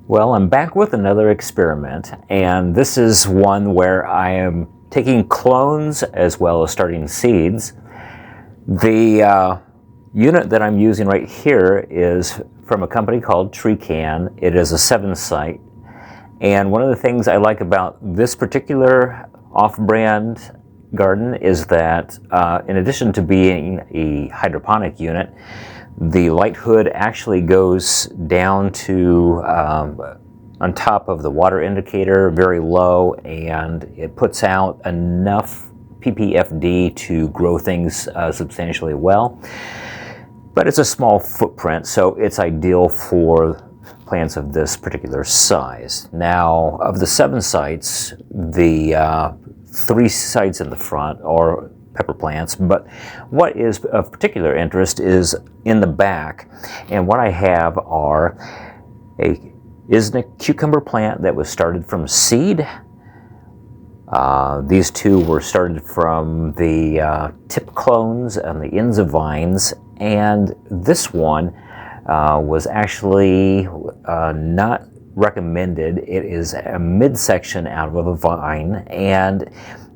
Well, I'm back with another experiment, and this is one where I am taking clones as well as starting seeds. The unit that I'm using right here is from a company called TreeCan. It is a 7-site, and one of the things I like about this particular off-brand garden is that in addition to being a hydroponic unit, the light hood actually goes down to on top of the water indicator, very low, and it puts out enough ppfd to grow things substantially well. But it's a small footprint, so it's ideal for plants of this particular size. Now, of the 7 sites, the 3 sites in the front are pepper plants, but what is of particular interest is in the back, and what I have are a Isnick cucumber plant that was started from seed. These two were started from the tip clones and the ends of vines, and this one was actually not recommended. It is a midsection out of a vine, and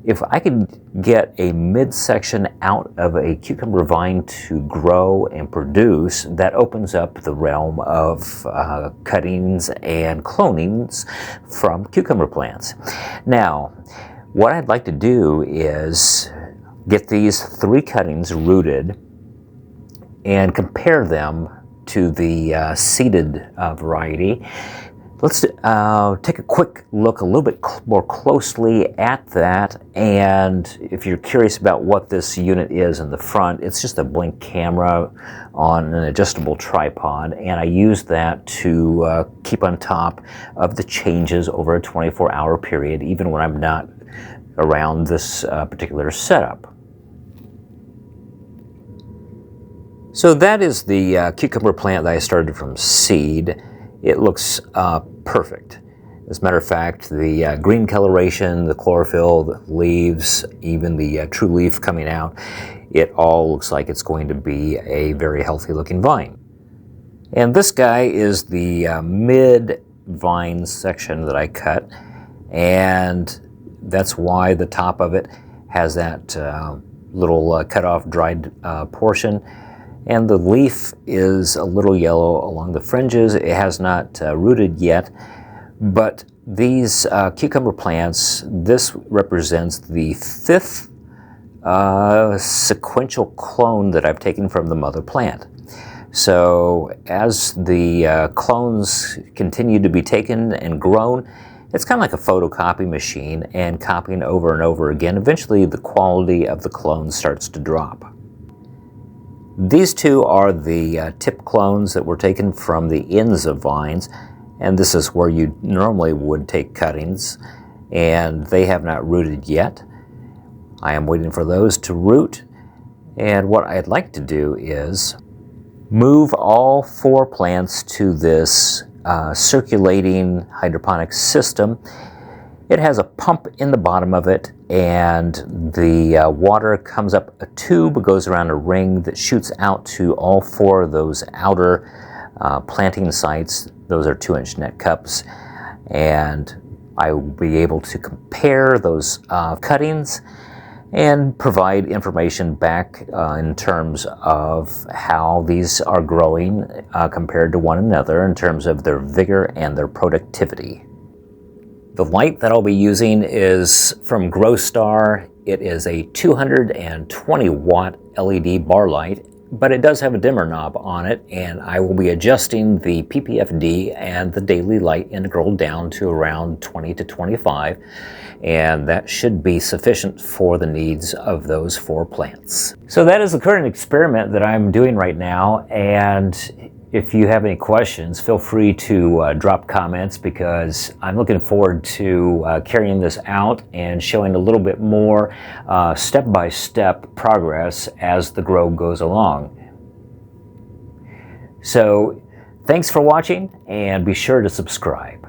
if I could get a midsection out of a cucumber vine to grow and produce, that opens up the realm of cuttings and clonings from cucumber plants. Now, what I'd like to do is get these 3 cuttings rooted and compare them to the seeded variety. Let's take a quick look a little bit more closely at that, and if you're curious about what this unit is in the front, it's just a blink camera on an adjustable tripod, and I use that to keep on top of the changes over a 24-hour period, even when I'm not around this particular setup. So that is the cucumber plant that I started from seed. It looks perfect. As a matter of fact, the green coloration, the chlorophyll, the leaves, even the true leaf coming out, it all looks like it's going to be a very healthy looking vine. And this guy is the mid-vine section that I cut, and that's why the top of it has that little cut off dried portion. And the leaf is a little yellow along the fringes. It has not rooted yet, but these cucumber plants, this represents the 5th sequential clone that I've taken from the mother plant. So as the clones continue to be taken and grown, it's kind of like a photocopy machine, and copying over and over again, eventually the quality of the clones starts to drop. These 2 are the tip clones that were taken from the ends of vines, and this is where you normally would take cuttings, and they have not rooted yet. I am waiting for those to root, and what I'd like to do is move all 4 plants to this circulating hydroponic system. It has a pump in the bottom of it, and the water comes up a tube, goes around a ring that shoots out to all 4 of those outer planting sites. Those are 2-inch net cups, and I will be able to compare those cuttings and provide information back in terms of how these are growing compared to one another in terms of their vigor and their productivity. The light that I'll be using is from GrowStar. It is a 220 watt LED bar light, but it does have a dimmer knob on it, and I will be adjusting the ppfd and the daily light integral down to around 20 to 25, and that should be sufficient for the needs of those 4 plants. So that is the current experiment that I'm doing right now, and if you have any questions, feel free to drop comments, because I'm looking forward to carrying this out and showing a little bit more step-by-step progress as the grow goes along. So thanks for watching, and be sure to subscribe.